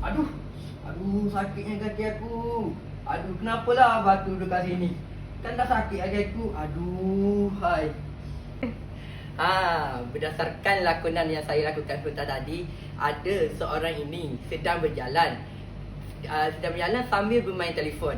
Aduh, aduh sakitnya kaki aku. Aduh, kenapalah batu dekat sini? Kan dah sakit kaki aku. Aduh, hai. Berdasarkan lakonan yang saya lakukan sebentar tadi, ada seorang ini sedang berjalan sambil bermain telefon.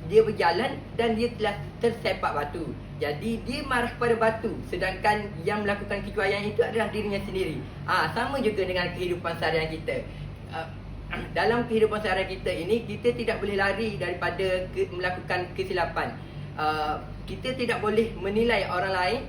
Dia berjalan dan dia telah tersepak batu. Jadi dia marah kepada batu, sedangkan yang melakukan kecuaian itu adalah dirinya sendiri. Sama juga dengan kehidupan seharian kita. Dalam kehidupan seharian kita ini, kita tidak boleh lari daripada melakukan kesilapan. Kita tidak boleh menilai orang lain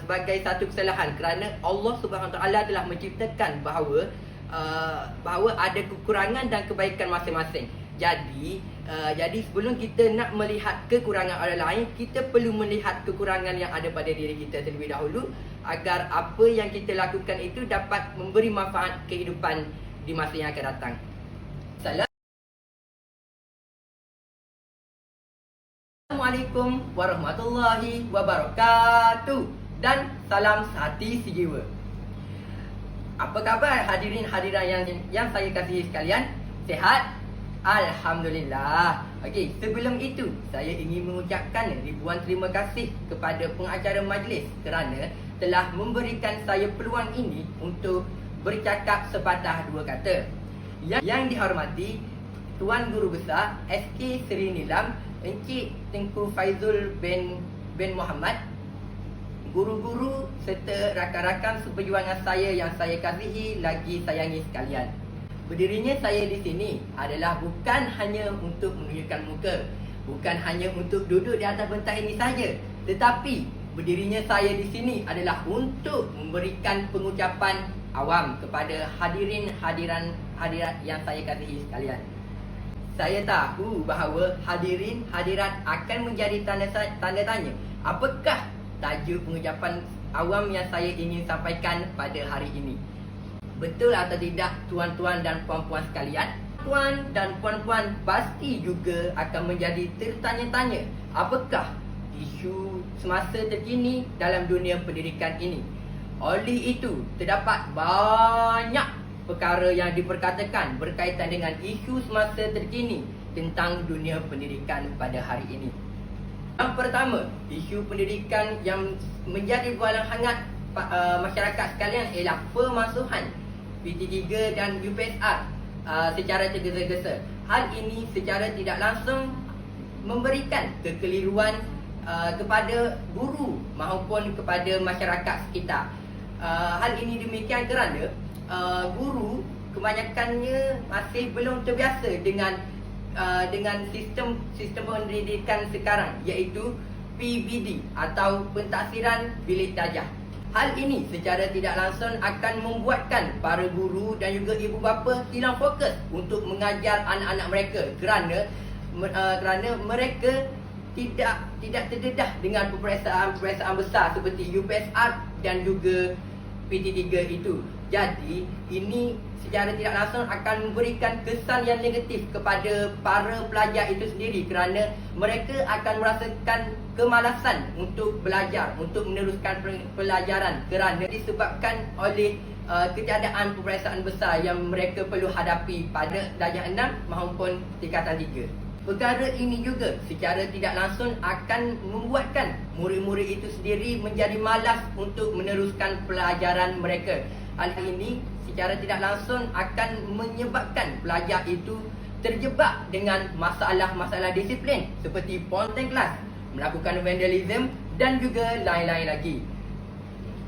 sebagai satu kesalahan, kerana Allah Subhanahu Wa Taala telah menciptakan bahawa ada kekurangan dan kebaikan masing-masing. Jadi sebelum kita nak melihat kekurangan orang lain, kita perlu melihat kekurangan yang ada pada diri kita terlebih dahulu, agar apa yang kita lakukan itu dapat memberi manfaat kehidupan di masa yang akan datang. Assalamualaikum warahmatullahi wabarakatuh, dan salam sehati sejiwa. Apa khabar hadirin hadirat yang saya kasihi sekalian? Sihat? Alhamdulillah. Okey, sebelum itu saya ingin mengucapkan ribuan terima kasih kepada pengacara majlis kerana telah memberikan saya peluang ini untuk bercakap sepatah dua kata. Yang dihormati Tuan Guru Besar SK Seri Nilam Encik Tengku Faizul bin Muhammad, guru-guru serta rakan-rakan seperjuangan saya yang saya kasihi lagi sayangi sekalian. Berdirinya saya di sini adalah bukan hanya untuk menunjukkan muka, bukan hanya untuk duduk di atas pentas ini saja, tetapi berdirinya saya di sini adalah untuk memberikan pengucapan awam kepada hadirat yang saya kasihi sekalian. Saya tahu bahawa hadirin hadirat akan menjadi tanda tanya, apakah tajuk pengucapan awam yang saya ingin sampaikan pada hari ini. Betul atau tidak tuan-tuan dan puan-puan sekalian? Tuan dan puan-puan pasti juga akan menjadi tertanya-tanya, apakah isu semasa terkini dalam dunia pendidikan ini. Oleh itu, terdapat banyak perkara yang diperkatakan berkaitan dengan isu semasa terkini tentang dunia pendidikan pada hari ini. Yang pertama, isu pendidikan yang menjadi bualan hangat masyarakat sekalian ialah pemasuhan PT3 dan UPSR secara tergesa-gesa. Hal ini secara tidak langsung memberikan kekeliruan kepada guru maupun kepada masyarakat sekitar. Hal ini demikian kerana guru kebanyakannya masih belum terbiasa dengan sistem pendidikan sekarang, iaitu PBD atau pentaksiran bilik darjah. Hal ini secara tidak langsung akan membuatkan para guru dan juga ibu bapa hilang fokus untuk mengajar anak-anak mereka, kerana mereka tidak terdedah dengan peperiksaan besar seperti UPSR dan juga PT3 itu. Jadi ini secara tidak langsung akan memberikan kesan yang negatif kepada para pelajar itu sendiri, kerana mereka akan merasakan kemalasan untuk belajar, untuk meneruskan pelajaran, kerana disebabkan oleh ketiadaan peperiksaan besar yang mereka perlu hadapi pada darjah 6 maupun tingkatan 3. Perkara ini juga secara tidak langsung akan membuatkan murid-murid itu sendiri menjadi malas untuk meneruskan pelajaran mereka. Hal ini secara tidak langsung akan menyebabkan pelajar itu terjebak dengan masalah-masalah disiplin seperti ponteng kelas, melakukan vandalism dan juga lain-lain lagi.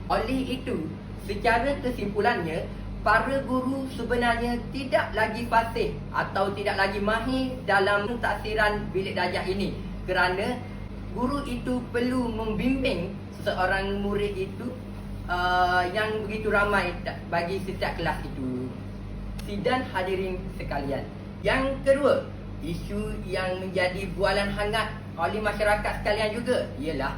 Oleh itu, secara kesimpulannya, para guru sebenarnya tidak lagi fasih atau tidak lagi mahir dalam taksiran bilik darjah ini, kerana guru itu perlu membimbing seorang murid itu yang begitu ramai bagi setiap kelas itu. Dan hadirin sekalian, yang kedua, isu yang menjadi bualan hangat oleh masyarakat sekalian juga ialah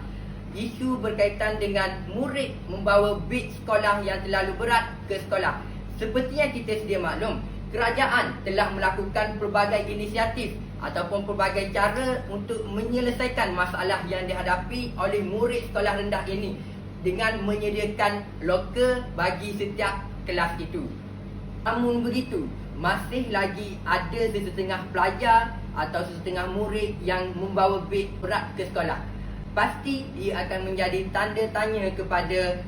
isu berkaitan dengan murid membawa beg sekolah yang terlalu berat ke sekolah. Seperti yang kita sedia maklum, kerajaan telah melakukan pelbagai inisiatif ataupun pelbagai cara untuk menyelesaikan masalah yang dihadapi oleh murid sekolah rendah ini dengan menyediakan loker bagi setiap kelas itu. Namun begitu, masih lagi ada sesetengah pelajar atau sesetengah murid yang membawa beg berat ke sekolah. Pasti ia akan menjadi tanda tanya kepada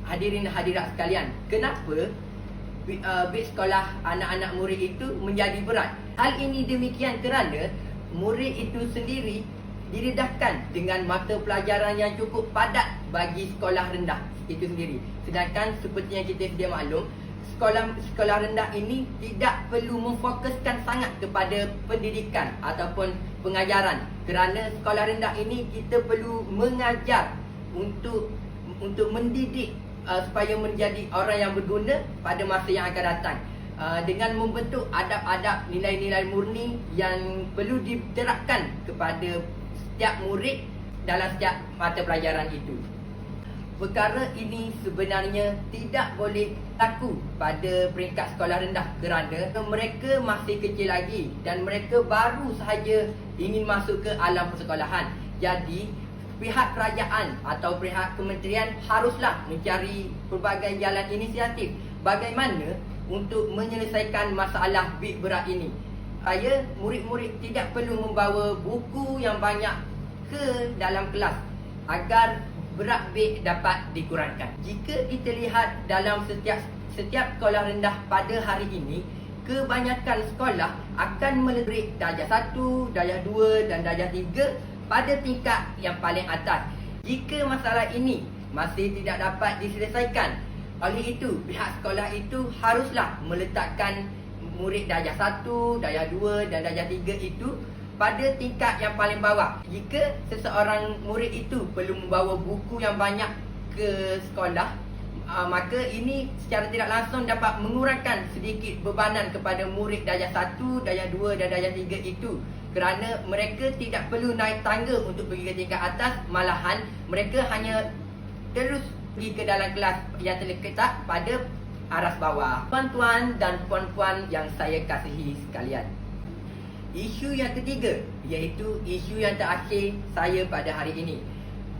hadirin hadirat sekalian. Kenapa beg sekolah anak-anak murid itu menjadi berat? Hal ini demikian kerana murid itu sendiri didedahkan dengan mata pelajaran yang cukup padat bagi sekolah rendah itu sendiri. Sedangkan seperti yang kita sedia maklum, sekolah rendah ini tidak perlu memfokuskan sangat kepada pendidikan ataupun pengajaran. Kerana sekolah rendah ini kita perlu mengajar untuk mendidik supaya menjadi orang yang berguna pada masa yang akan datang. Dengan membentuk adab-adab, nilai-nilai murni yang perlu diterapkan kepada setiap murid dalam setiap mata pelajaran itu. Perkara ini sebenarnya tidak boleh berlaku pada peringkat sekolah rendah kerana mereka masih kecil lagi dan mereka baru sahaja ingin masuk ke alam persekolahan. Jadi pihak kerajaan atau pihak kementerian haruslah mencari pelbagai jalan inisiatif bagaimana untuk menyelesaikan masalah beg berat ini. Supaya murid-murid tidak perlu membawa buku yang banyak ke dalam kelas agar berat beg dapat dikurangkan. Jika kita lihat dalam setiap sekolah rendah pada hari ini, kebanyakan sekolah akan melebihi darjah 1, darjah 2 dan darjah 3 pada tingkat yang paling atas. Jika masalah ini masih tidak dapat diselesaikan, oleh itu pihak sekolah itu haruslah meletakkan murid darjah 1, darjah 2 dan darjah 3 itu pada tingkat yang paling bawah. Jika seseorang murid itu perlu membawa buku yang banyak ke sekolah, maka ini secara tidak langsung dapat mengurangkan sedikit bebanan kepada murid darjah 1, darjah 2 dan darjah 3 itu. Kerana mereka tidak perlu naik tangga untuk pergi ke tingkat atas, malahan mereka hanya terus pergi ke dalam kelas yang terletak pada aras bawah. Tuan-tuan dan puan-puan yang saya kasihi sekalian, isu yang ketiga iaitu isu yang terakhir saya pada hari ini.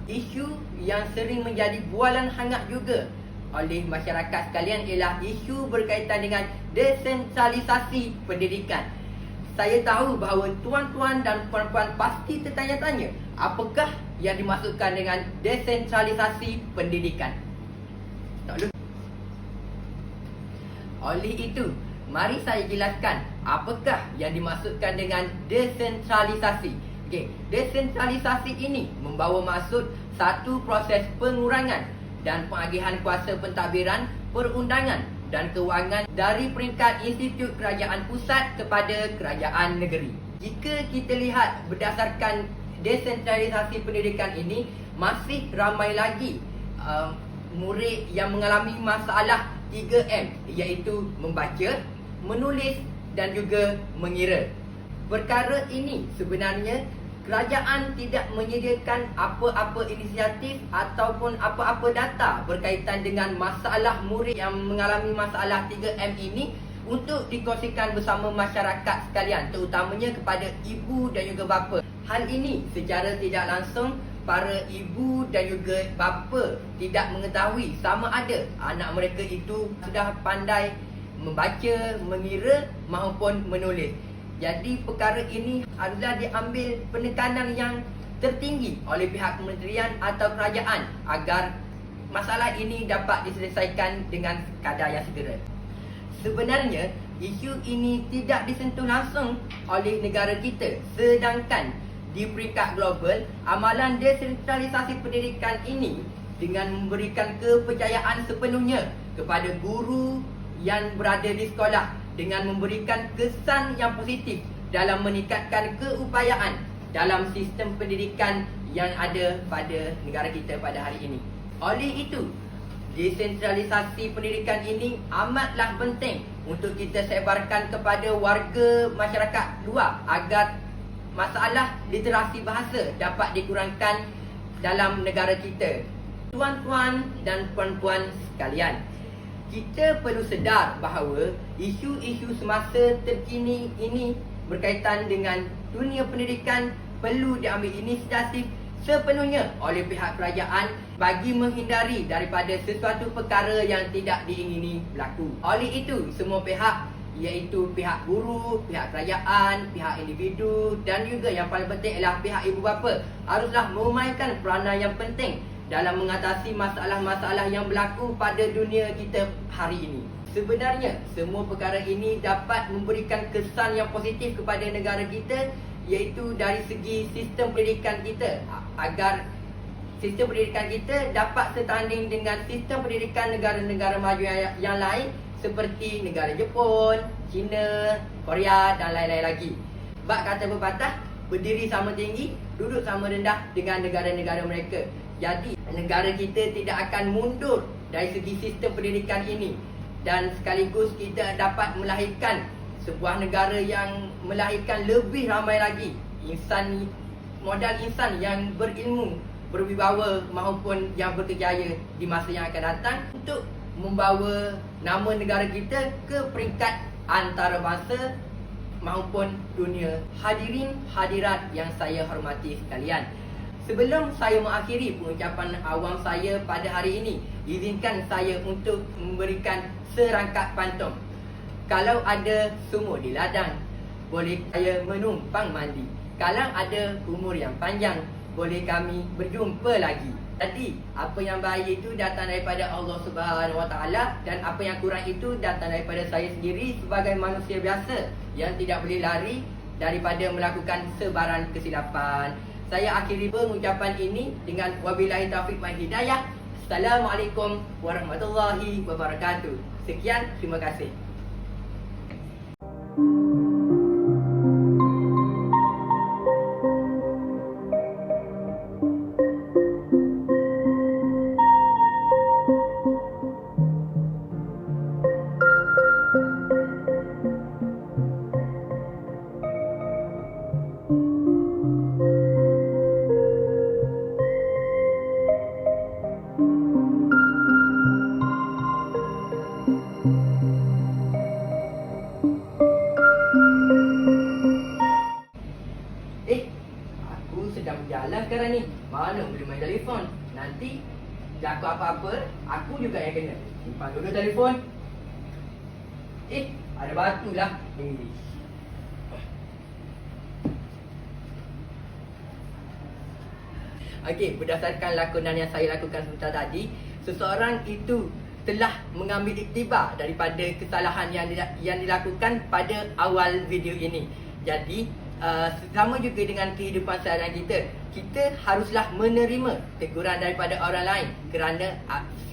Isu yang sering menjadi bualan hangat juga oleh masyarakat sekalian ialah isu berkaitan dengan desentralisasi pendidikan. Saya tahu bahawa tuan-tuan dan puan-puan pasti tertanya-tanya, apakah yang dimaksudkan dengan desentralisasi pendidikan? Oleh itu, mari saya jelaskan apakah yang dimaksudkan dengan desentralisasi. Desentralisasi ini membawa maksud satu proses pengurangan dan pengagihan kuasa pentadbiran, perundangan dan kewangan dari peringkat institut kerajaan pusat kepada kerajaan negeri. Jika kita lihat berdasarkan desentralisasi pendidikan ini, masih ramai lagi murid yang mengalami masalah 3M, iaitu membaca, menulis dan juga mengira. Perkara ini sebenarnya kerajaan tidak menyediakan apa-apa inisiatif ataupun apa-apa data berkaitan dengan masalah murid yang mengalami masalah 3M ini untuk dikongsikan bersama masyarakat sekalian, terutamanya kepada ibu dan juga bapa. Hal ini secara tidak langsung para ibu dan juga bapa tidak mengetahui sama ada anak mereka itu sudah pandai membaca, mengira maupun menulis. Jadi perkara ini adalah diambil penekanan yang tertinggi oleh pihak kementerian atau kerajaan agar masalah ini dapat diselesaikan dengan kadar yang segera. Sebenarnya isu ini tidak disentuh langsung oleh negara kita, sedangkan di peringkat global, amalan desentralisasi pendidikan ini dengan memberikan kepercayaan sepenuhnya kepada guru yang berada di sekolah dengan memberikan kesan yang positif dalam meningkatkan keupayaan dalam sistem pendidikan yang ada pada negara kita pada hari ini. Oleh itu, desentralisasi pendidikan ini amatlah penting untuk kita sebarkan kepada warga masyarakat luar agar masalah literasi bahasa dapat dikurangkan dalam negara kita. Tuan-tuan dan puan-puan sekalian, kita perlu sedar bahawa isu-isu semasa terkini ini berkaitan dengan dunia pendidikan perlu diambil inisiatif sepenuhnya oleh pihak kerajaan bagi menghindari daripada sesuatu perkara yang tidak diingini berlaku. Oleh itu, semua pihak iaitu pihak guru, pihak kerajaan, pihak individu dan juga yang paling penting ialah pihak ibu bapa haruslah memainkan peranan yang penting dalam mengatasi masalah-masalah yang berlaku pada dunia kita hari ini. Sebenarnya, semua perkara ini dapat memberikan kesan yang positif kepada negara kita, iaitu dari segi sistem pendidikan kita, agar sistem pendidikan kita dapat setanding dengan sistem pendidikan negara-negara maju yang lain seperti negara Jepun, China, Korea dan lain-lain lagi. Bab kata pepatah, berdiri sama tinggi, duduk sama rendah dengan negara-negara mereka. Jadi, negara kita tidak akan mundur dari segi sistem pendidikan ini. Dan sekaligus kita dapat melahirkan sebuah negara yang melahirkan lebih ramai lagi modal insan yang berilmu, berwibawa maupun yang berkejaya di masa yang akan datang untuk membawa nama negara kita ke peringkat antarabangsa maupun dunia. Hadirin hadirat yang saya hormati sekalian, sebelum saya mengakhiri pengucapan awam saya pada hari ini, izinkan saya untuk memberikan serangkap pantun. Kalau ada sumur di ladang, boleh saya menumpang mandi. Kalau ada umur yang panjang, boleh kami berjumpa lagi. Jadi, apa yang baik itu datang daripada Allah Subhanahu Wa Taala dan apa yang kurang itu datang daripada saya sendiri sebagai manusia biasa yang tidak boleh lari daripada melakukan sebaran kesilapan. Saya akhiri pengucapan ini dengan wabillahi taufiq wal hidayah. Assalamualaikum warahmatullahi wabarakatuh. Sekian, terima kasih. Aku sedang berjalan sekarang ni. Mana boleh main telefon? Nanti jatuh apa-apa, aku juga yang kena. Simpan dulu telefon. Ada batu lah. Okey, berdasarkan lakonan yang saya lakukan sebentar tadi, seseorang itu telah mengambil iktibar daripada kesalahan yang dilakukan pada awal video ini. Jadi, sama juga dengan kehidupan seharian kita haruslah menerima teguran daripada orang lain kerana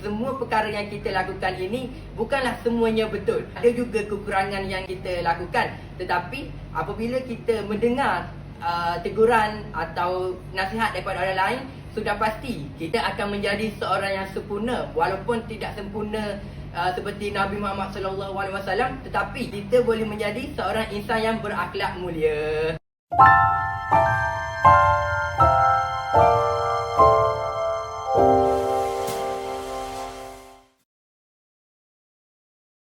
semua perkara yang kita lakukan ini bukanlah semuanya betul. Ada juga kekurangan yang kita lakukan, tetapi apabila kita mendengar teguran atau nasihat daripada orang lain, sudah pasti kita akan menjadi seorang yang sempurna, walaupun tidak sempurna seperti Nabi Muhammad SAW, tetapi kita boleh menjadi seorang insan yang berakhlak mulia.